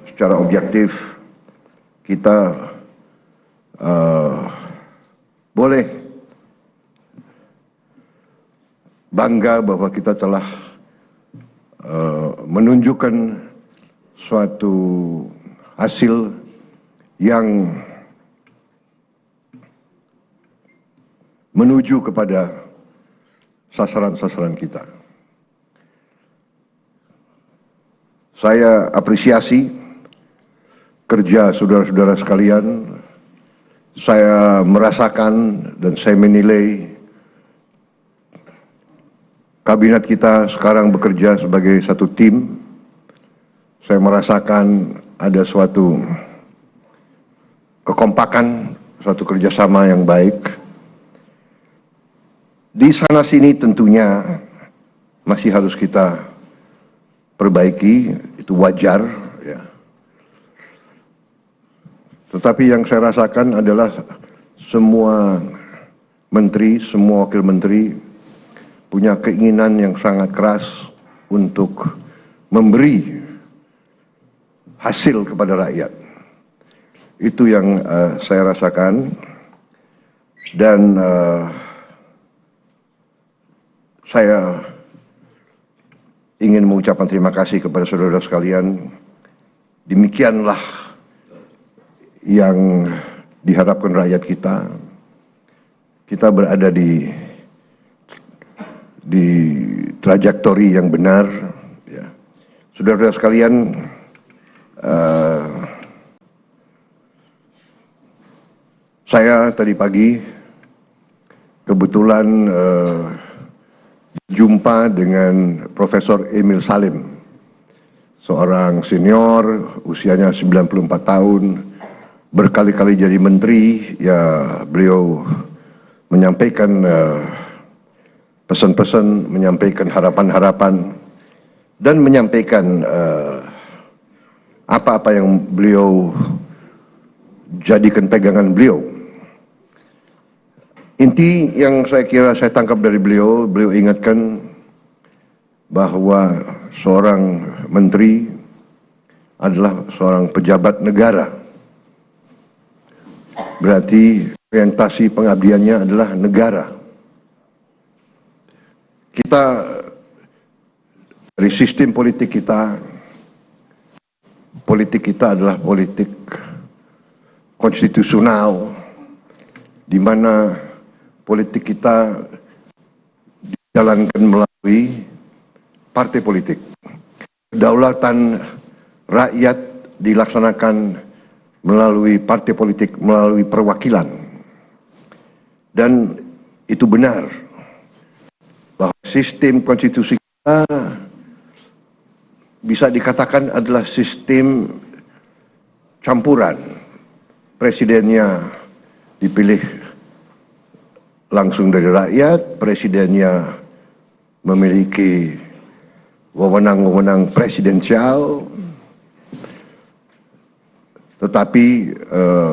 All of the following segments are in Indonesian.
Secara objektif kita boleh bangga bahwa kita telah menunjukkan suatu hasil yang menuju kepada sasaran-sasaran kita. Saya apresiasi kerja saudara-saudara sekalian. Saya merasakan dan saya menilai kabinet kita sekarang bekerja sebagai satu tim. Saya merasakan ada suatu kekompakan, suatu kerjasama yang baik. Di sana sini tentunya masih harus kita perbaiki, itu wajar, ya. Tetapi yang saya rasakan adalah semua menteri, semua wakil menteri punya keinginan yang sangat keras untuk memberi hasil kepada rakyat. Itu yang saya rasakan, dan saya ingin mengucapkan terima kasih kepada saudara sekalian. Demikianlah yang diharapkan rakyat kita. Kita berada di trajektori yang benar, ya. Saudara-saudara sekalian, saya tadi pagi kebetulan jumpa dengan Profesor Emil Salim, seorang senior, usianya 94 tahun, berkali-kali jadi menteri. Ya, beliau menyampaikan pesan-pesan, menyampaikan harapan-harapan, dan menyampaikan apa-apa yang beliau jadikan pegangan beliau. Inti yang saya kira saya tangkap dari beliau, beliau ingatkan bahwa seorang menteri adalah seorang pejabat negara. Berarti orientasi pengabdiannya adalah negara. Kita dari sistem politik kita adalah politik konstitusional, di mana politik kita dijalankan melalui partai politik. Kedaulatan rakyat dilaksanakan melalui partai politik, melalui perwakilan. Dan itu benar bahwa sistem konstitusi kita bisa dikatakan adalah sistem campuran. Presidennya dipilih langsung dari rakyat, presidennya memiliki wewenang-wewenang presidensial, tetapi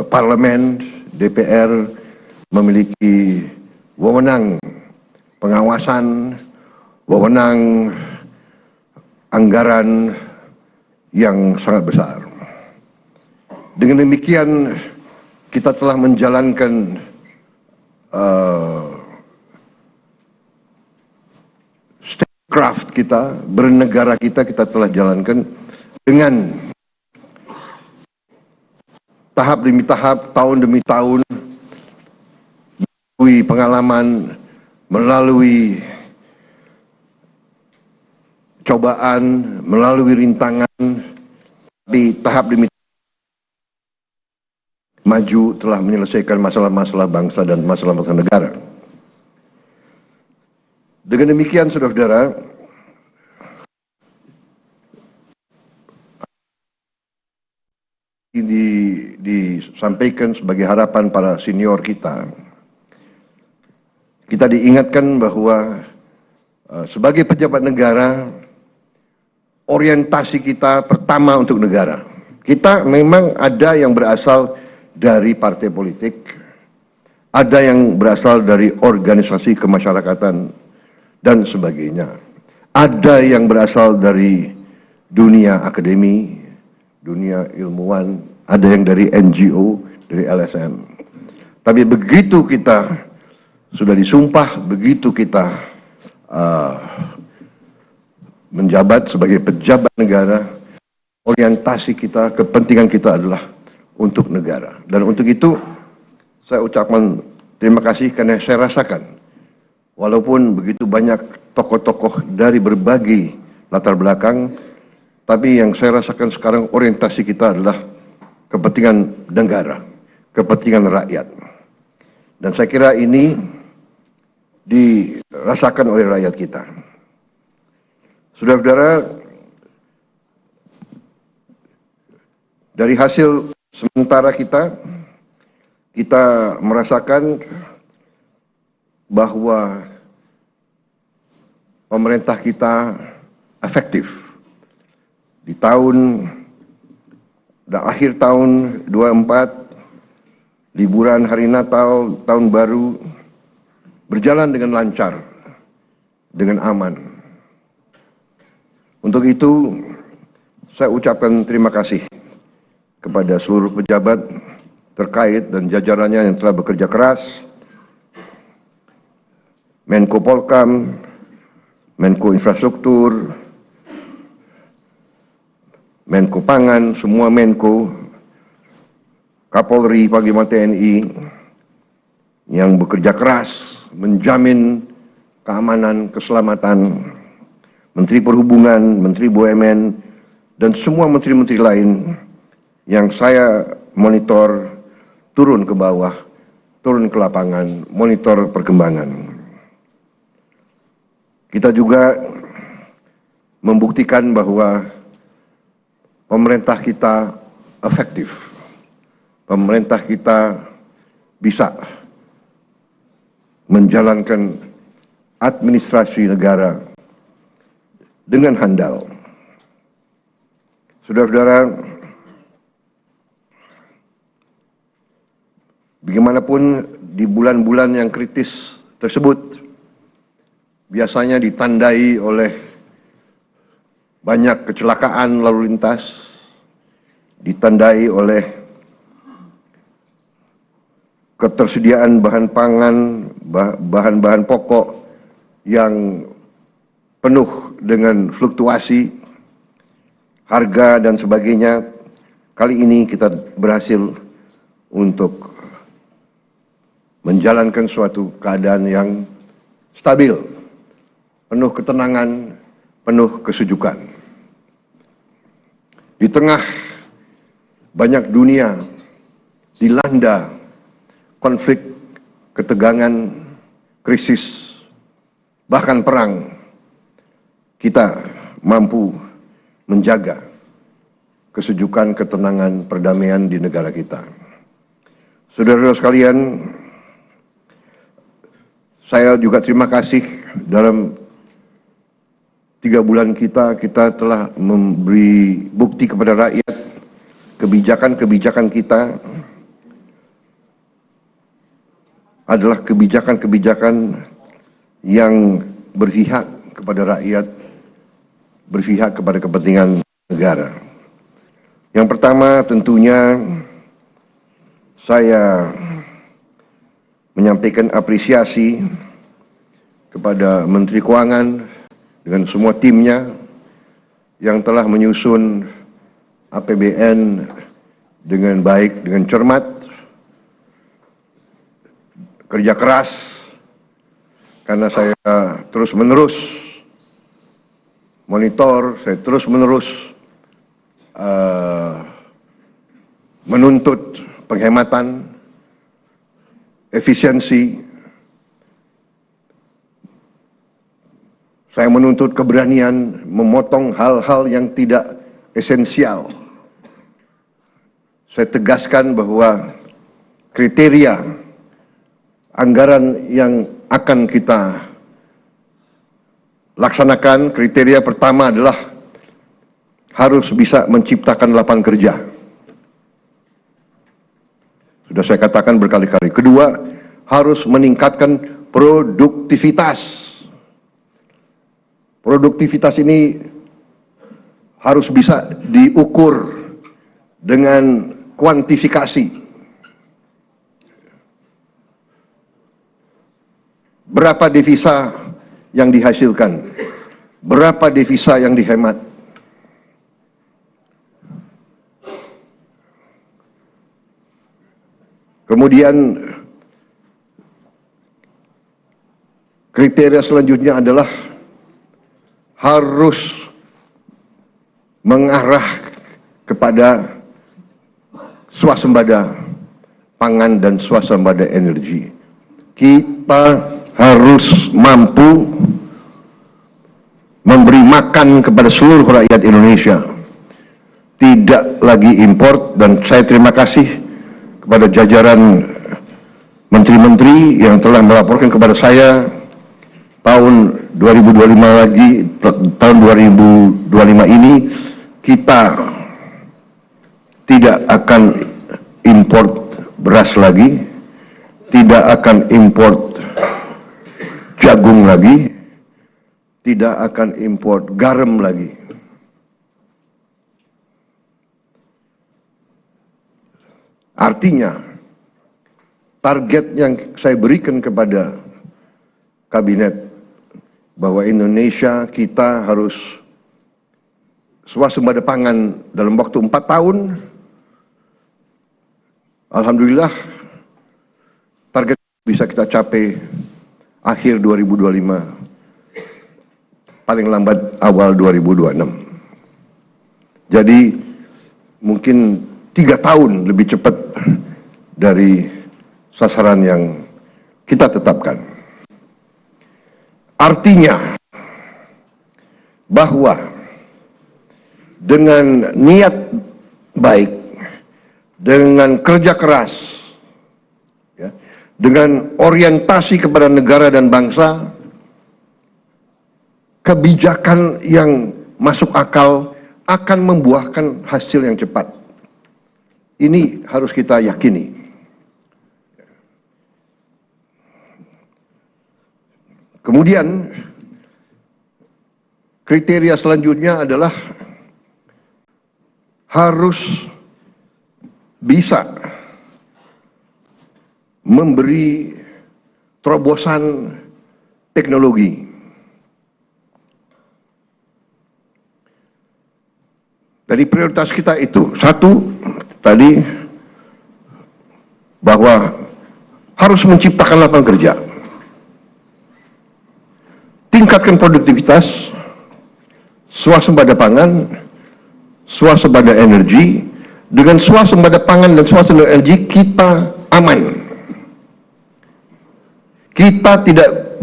parlemen, DPR memiliki wewenang pengawasan, wewenang anggaran yang sangat besar. Dengan demikian kita telah menjalankan statecraft kita, bernegara kita telah jalankan dengan tahap demi tahap, tahun demi tahun, melalui pengalaman, melalui cobaan, melalui rintangan, di tahap demi maju telah menyelesaikan masalah-masalah bangsa dan masalah-masalah negara. Dengan demikian, saudara-saudara, ini disampaikan sebagai harapan para senior kita. Kita diingatkan bahwa sebagai pejabat negara, orientasi kita pertama untuk negara. Kita memang ada yang berasal dari partai politik, ada yang berasal dari organisasi kemasyarakatan dan sebagainya. Ada yang berasal dari dunia akademi, dunia ilmuwan, ada yang dari NGO, dari LSM. Tapi begitu kita sudah disumpah, begitu kita menjabat sebagai pejabat negara, orientasi kita, kepentingan kita adalah untuk negara. Dan untuk itu saya ucapkan terima kasih karena saya rasakan walaupun begitu banyak tokoh-tokoh dari berbagai latar belakang, tapi yang saya rasakan sekarang orientasi kita adalah kepentingan negara, kepentingan rakyat. Dan saya kira ini dirasakan oleh rakyat kita. Saudara-saudara, dari hasil sementara kita merasakan bahwa pemerintah kita efektif. Di akhir tahun 24, liburan hari Natal, tahun baru, berjalan dengan lancar, dengan aman. Untuk itu, saya ucapkan terima kasih kepada seluruh pejabat terkait dan jajarannya yang telah bekerja keras, Menko Polkam, Menko Infrastruktur, Menko Pangan, semua Menko, Kapolri, Panglima TNI, yang bekerja keras menjamin keamanan, keselamatan, Menteri Perhubungan, Menteri BUMN, dan semua menteri-menteri lain yang saya monitor turun ke bawah, turun ke lapangan, monitor perkembangan. Kita juga membuktikan bahwa pemerintah kita efektif. Pemerintah kita bisa menjalankan administrasi negara dengan handal. Saudara-saudara, bagaimanapun di bulan-bulan yang kritis tersebut biasanya ditandai oleh banyak kecelakaan lalu lintas, ditandai oleh ketersediaan bahan pangan, bahan-bahan pokok yang penuh dengan fluktuasi, harga dan sebagainya. Kali ini kita berhasil untuk menjalankan suatu keadaan yang stabil, penuh ketenangan, penuh kesejukan. Di tengah banyak dunia dilanda konflik, ketegangan, krisis, bahkan perang, kita mampu menjaga kesejukan, ketenangan, perdamaian di negara kita. Saudara-saudara sekalian, saya juga terima kasih dalam 3 bulan kita telah memberi bukti kepada rakyat kebijakan-kebijakan kita adalah kebijakan-kebijakan yang berpihak kepada rakyat, berpihak kepada kepentingan negara. Yang pertama tentunya saya menyampaikan apresiasi kepada Menteri Keuangan dengan semua timnya yang telah menyusun APBN dengan baik, dengan cermat, kerja keras, karena saya terus-menerus monitor, saya terus-menerus menuntut penghematan, efisiensi. Saya menuntut keberanian memotong hal-hal yang tidak esensial. Saya tegaskan bahwa kriteria anggaran yang akan kita laksanakan, kriteria pertama adalah harus bisa menciptakan lapangan kerja. Sudah saya katakan berkali-kali. Kedua, harus meningkatkan produktivitas. Produktivitas ini harus bisa diukur dengan kuantifikasi. Berapa devisa yang dihasilkan? Berapa devisa yang dihemat? Kemudian kriteria selanjutnya adalah harus mengarah kepada swasembada pangan dan swasembada energi. Kita harus mampu memberi makan kepada seluruh rakyat Indonesia. Tidak lagi import, dan saya terima kasih kepada jajaran menteri-menteri yang telah melaporkan kepada saya tahun 2025 lagi, tahun 2025 ini kita tidak akan import beras lagi, tidak akan import jagung lagi, tidak akan import garam lagi. Artinya, target yang saya berikan kepada kabinet bahwa Indonesia kita harus swasembada pangan dalam waktu 4 tahun. Alhamdulillah, target bisa kita capai akhir 2025, paling lambat awal 2026. Jadi mungkin 3 tahun lebih cepat dari sasaran yang kita tetapkan. Artinya bahwa dengan niat baik, dengan kerja keras, ya, dengan orientasi kepada negara dan bangsa, kebijakan yang masuk akal akan membuahkan hasil yang cepat. Ini harus kita yakini. Kemudian kriteria selanjutnya adalah harus bisa memberi terobosan teknologi. Dari prioritas kita itu, satu, tadi bahwa harus menciptakan lapangan kerja. Tingkatkan produktivitas, swasembada pangan, swasembada energi. Dengan swasembada pangan dan swasembada energi kita aman. Kita tidak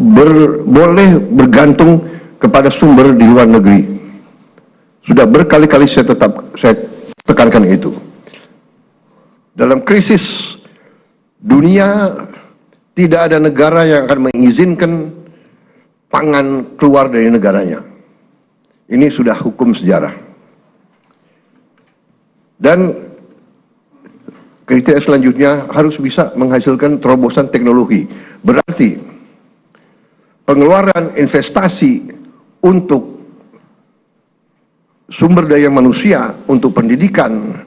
boleh bergantung kepada sumber di luar negeri. Sudah berkali-kali saya tekankan itu. Dalam krisis dunia, tidak ada negara yang akan mengizinkan pangan keluar dari negaranya. Ini sudah hukum sejarah. Dan kriteria selanjutnya harus bisa menghasilkan terobosan teknologi. Berarti pengeluaran investasi untuk sumber daya manusia, untuk pendidikan,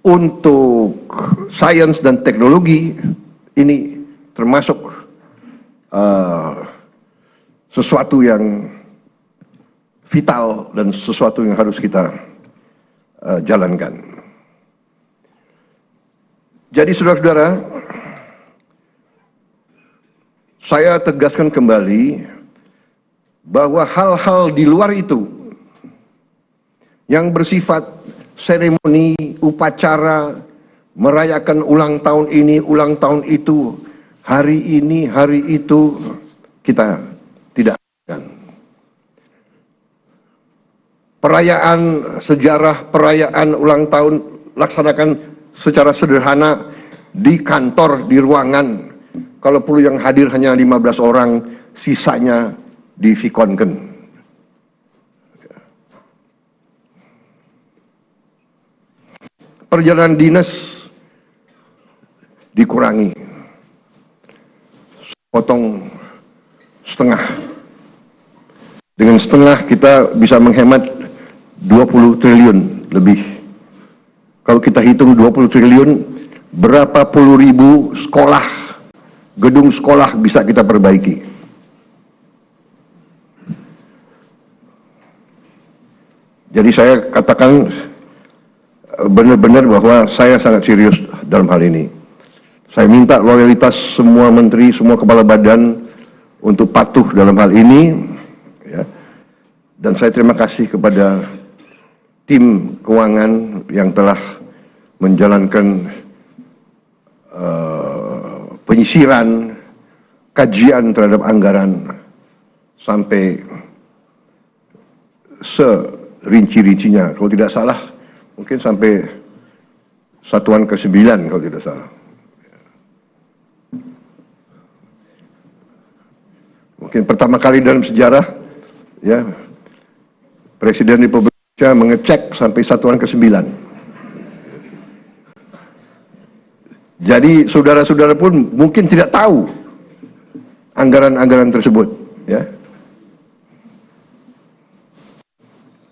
untuk sains dan teknologi, ini termasuk sesuatu yang vital dan sesuatu yang harus kita jalankan. Jadi saudara-saudara, saya tegaskan kembali bahwa hal-hal di luar itu yang bersifat seremoni, upacara, merayakan ulang tahun ini, ulang tahun itu, hari ini, hari itu, kita tidak akan. Perayaan sejarah, perayaan ulang tahun laksanakan secara sederhana di kantor, di ruangan. Kalau perlu yang hadir hanya 15 orang, sisanya divikonkan. Perjalanan dinas dikurangi, potong setengah. Dengan setengah kita bisa menghemat 20 triliun lebih Kalau kita hitung 20 triliun, berapa puluh ribu sekolah, gedung sekolah bisa kita perbaiki. Jadi saya katakan benar-benar bahwa saya sangat serius dalam hal ini. Saya minta loyalitas semua menteri, semua kepala badan untuk patuh dalam hal ini. Ya. Dan saya terima kasih kepada tim keuangan yang telah menjalankan penyisiran, kajian terhadap anggaran sampai serinci-rincinya. Kalau tidak salah, mungkin sampai satuan ke-9 kalau tidak salah. Mungkin pertama kali dalam sejarah, ya, Presiden Republik Indonesia mengecek sampai satuan ke-9. Jadi saudara-saudara pun mungkin tidak tahu anggaran-anggaran tersebut, ya.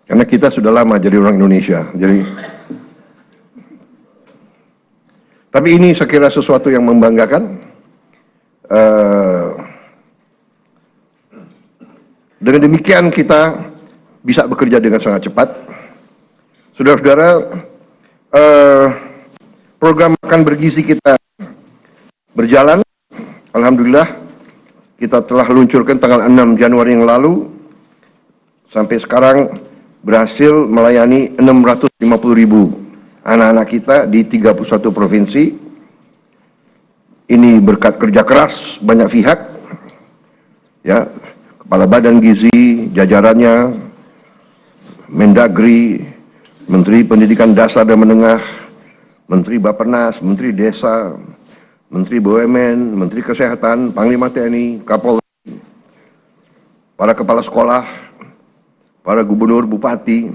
Karena kita sudah lama jadi orang Indonesia. Tapi ini saya kira sesuatu yang membanggakan. Dengan demikian kita bisa bekerja dengan sangat cepat. Saudara-saudara, program makan bergizi kita berjalan. Alhamdulillah, kita telah luncurkan tanggal 6 Januari yang lalu. Sampai sekarang berhasil melayani 650.000 anak-anak kita di 31 provinsi. Ini berkat kerja keras banyak pihak, ya, Kepala Badan Gizi, jajarannya, Mendagri, Menteri Pendidikan Dasar dan Menengah, Menteri Bappenas, Menteri Desa, Menteri BUMN, Menteri Kesehatan, Panglima TNI, Kapolri, para kepala sekolah, para gubernur, bupati,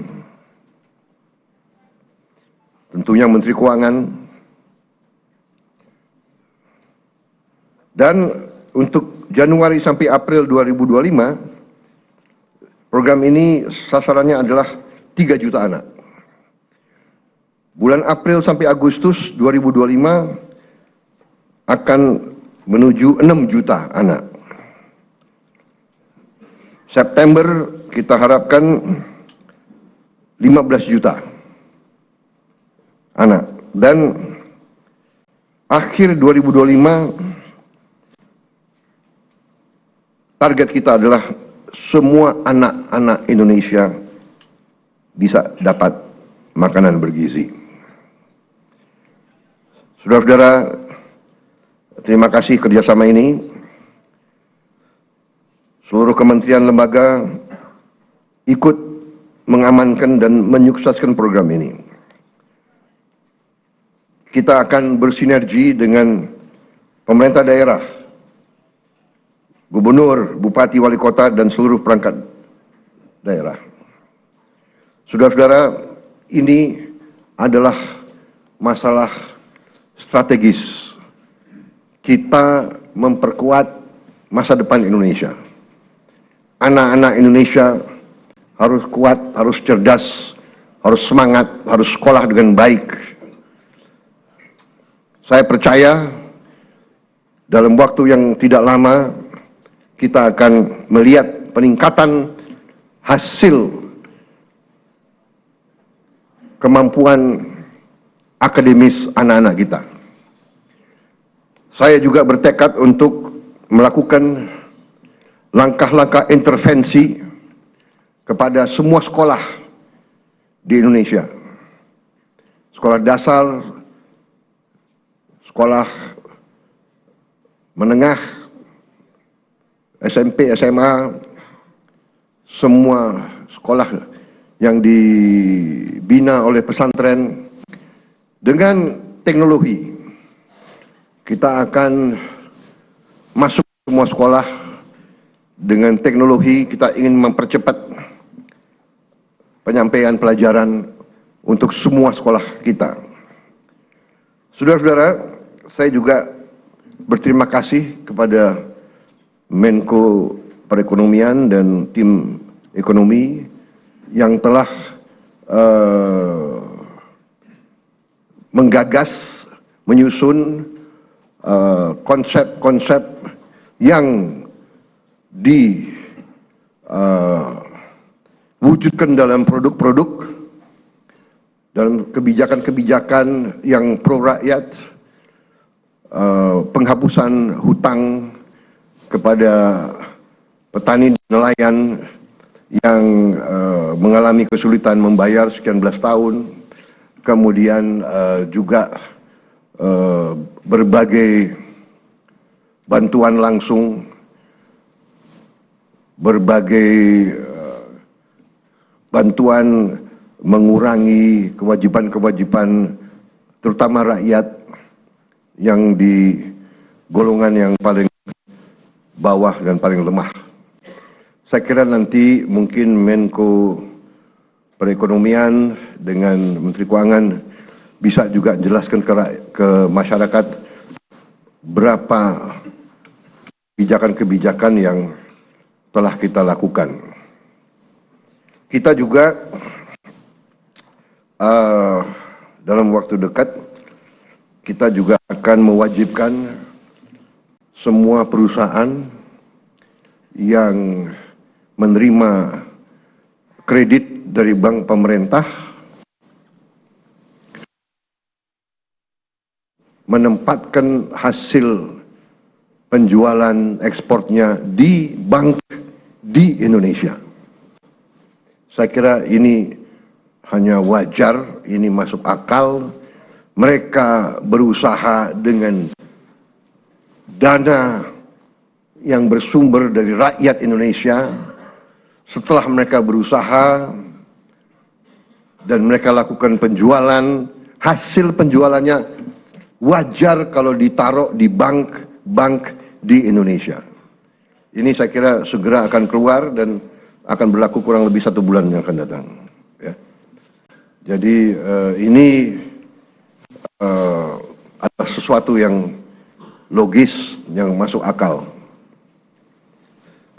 tentunya Menteri Keuangan, dan untuk Januari sampai April 2025, program ini sasarannya adalah 3 juta anak. Bulan April sampai Agustus 2025 akan menuju 6 juta anak. September kita harapkan 15 juta anak. Dan akhir 2025 target kita adalah semua anak-anak Indonesia bisa dapat makanan bergizi. Saudara-saudara, terima kasih kerjasama ini. Seluruh kementerian lembaga ikut mengamankan dan menyukseskan program ini. Kita akan bersinergi dengan pemerintah daerah, gubernur, bupati, wali kota, dan seluruh perangkat daerah. Saudara-saudara, ini adalah masalah strategis. Kita memperkuat masa depan Indonesia. Anak-anak Indonesia harus kuat, harus cerdas, harus semangat, harus sekolah dengan baik. Saya percaya dalam waktu yang tidak lama kita akan melihat peningkatan hasil kemampuan akademis anak-anak kita. Saya juga bertekad untuk melakukan langkah-langkah intervensi kepada semua sekolah di Indonesia. Sekolah dasar, sekolah menengah, SMP, SMA, semua sekolah yang dibina oleh pesantren dengan teknologi. Kita akan masuk semua sekolah dengan teknologi. Kita ingin mempercepat penyampaian pelajaran untuk semua sekolah kita. Saudara-saudara, saya juga berterima kasih kepada Menko Perekonomian dan tim ekonomi yang telah menggagas, menyusun konsep-konsep yang diwujudkan dalam produk-produk, dalam kebijakan-kebijakan yang pro rakyat, penghapusan hutang kepada petani dan nelayan yang mengalami kesulitan membayar sekian belas tahun, kemudian juga berbagai bantuan langsung, berbagai bantuan mengurangi kewajiban-kewajiban terutama rakyat yang di golongan yang paling bawah dan paling lemah. Saya kira nanti mungkin Menko Perekonomian dengan Menteri Keuangan bisa juga jelaskan ke masyarakat berapa kebijakan-kebijakan yang telah kita lakukan. Kita juga dalam waktu dekat kita juga akan mewajibkan semua perusahaan yang menerima kredit dari bank pemerintah menempatkan hasil penjualan ekspornya di bank di Indonesia. Saya kira ini hanya wajar, ini masuk akal. Mereka berusaha dengan dana yang bersumber dari rakyat Indonesia. Setelah mereka berusaha dan mereka lakukan penjualan, hasil penjualannya wajar kalau ditaruh di bank di Indonesia. Ini saya kira segera akan keluar dan akan berlaku kurang lebih 1 bulan yang akan datang. Ya. Jadi ini adalah sesuatu yang logis, yang masuk akal.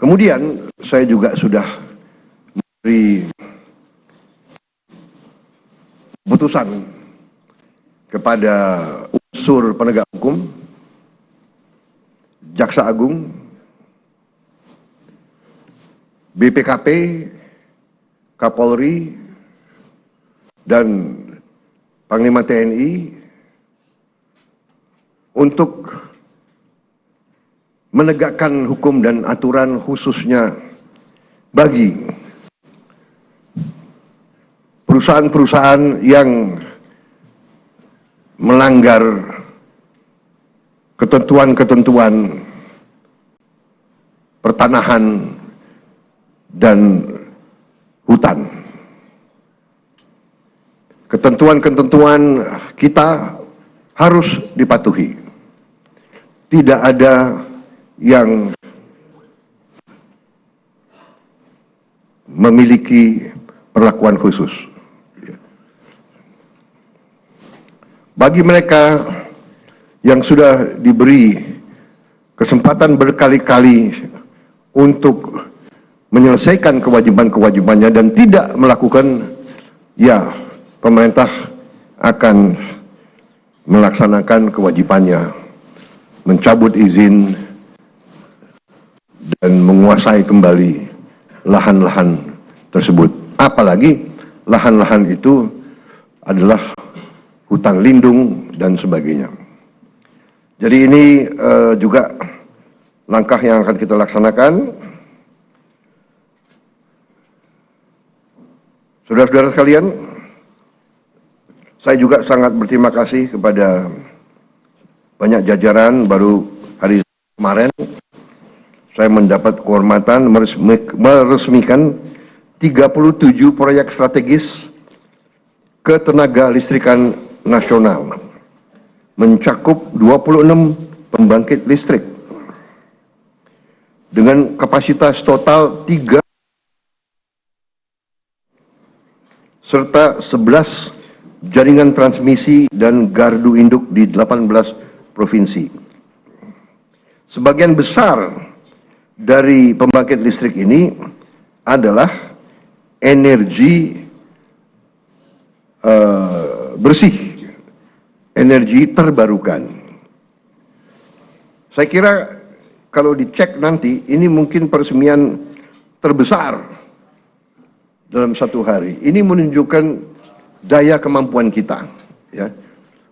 Kemudian saya juga sudah memberi keputusan kepada unsur penegak hukum, Jaksa Agung, BPKP, Kapolri, dan Panglima TNI untuk menegakkan hukum dan aturan khususnya bagi perusahaan-perusahaan yang melanggar ketentuan-ketentuan pertanahan dan hutan. Ketentuan-ketentuan kita harus dipatuhi. Tidak ada yang memiliki perlakuan khusus. Bagi mereka yang sudah diberi kesempatan berkali-kali untuk menyelesaikan kewajiban-kewajibannya dan tidak melakukan, ya pemerintah akan melaksanakan kewajibannya, mencabut izin dan menguasai kembali lahan-lahan tersebut. Apalagi lahan-lahan itu adalah hutan lindung dan sebagainya. Jadi ini juga langkah yang akan kita laksanakan. Saudara-saudara sekalian, saya juga sangat berterima kasih kepada banyak jajaran. Baru hari kemarin saya mendapat kehormatan meresmikan 37 proyek strategis ketenaga listrikan nasional, mencakup 26 pembangkit listrik dengan kapasitas total 3 serta 11 jaringan transmisi dan gardu induk di 18 provinsi. Sebagian besar dari pembangkit listrik ini adalah energi bersih energi terbarukan. Saya kira kalau dicek nanti, ini mungkin peresmian terbesar dalam satu hari. Ini menunjukkan daya kemampuan kita. Ya.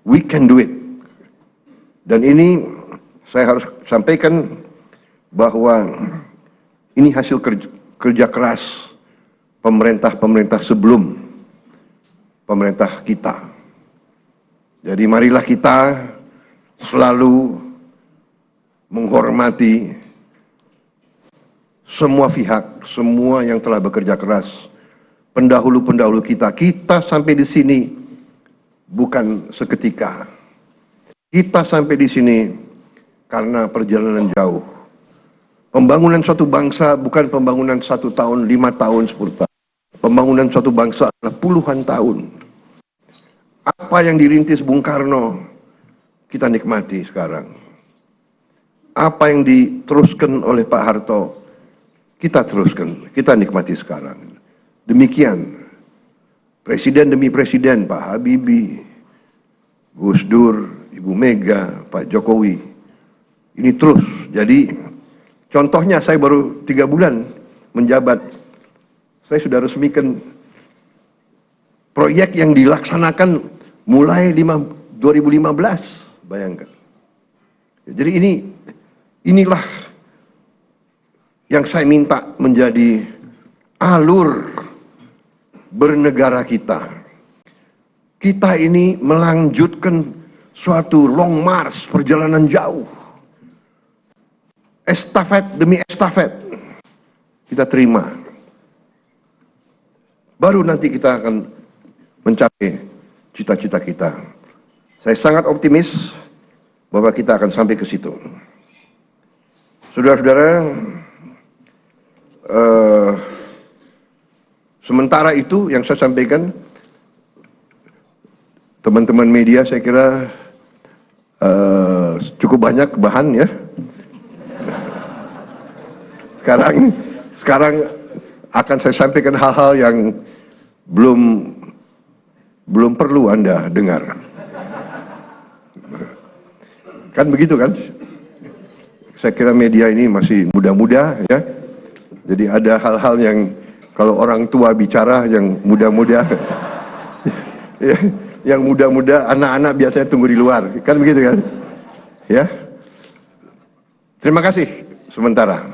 We can do it. Dan ini saya harus sampaikan bahwa ini hasil kerja keras pemerintah-pemerintah sebelum pemerintah kita. Jadi marilah kita selalu menghormati semua pihak, semua yang telah bekerja keras, pendahulu-pendahulu kita. Kita sampai di sini bukan seketika. Kita sampai di sini karena perjalanan jauh. Pembangunan suatu bangsa bukan pembangunan 1 tahun, 5 tahun, 10 tahun. Pembangunan suatu bangsa adalah puluhan tahun. Apa yang dirintis Bung Karno, kita nikmati sekarang. Apa yang diteruskan oleh Pak Harto, kita teruskan, kita nikmati sekarang. Demikian, presiden demi presiden, Pak Habibie, Gus Dur, Ibu Mega, Pak Jokowi, ini terus. Jadi, contohnya saya baru 3 bulan menjabat, saya sudah resmikan proyek yang dilaksanakan mulai 2015, bayangkan. Jadi inilah yang saya minta menjadi alur bernegara kita. Kita ini melanjutkan suatu long march, perjalanan jauh. Estafet demi estafet kita terima. Baru nanti kita akan mencapai cita-cita kita. Saya sangat optimis bahwa kita akan sampai ke situ. Saudara-saudara, sementara itu yang saya sampaikan, teman-teman media saya kira cukup banyak bahan ya. Sekarang akan saya sampaikan hal-hal yang belum perlu Anda dengar. Kan begitu kan? Saya kira media ini masih muda-muda ya. Jadi ada hal-hal yang kalau orang tua bicara yang muda-muda ya, yang muda-muda, anak-anak biasanya tunggu di luar. Kan begitu kan? Ya. Terima kasih sementara.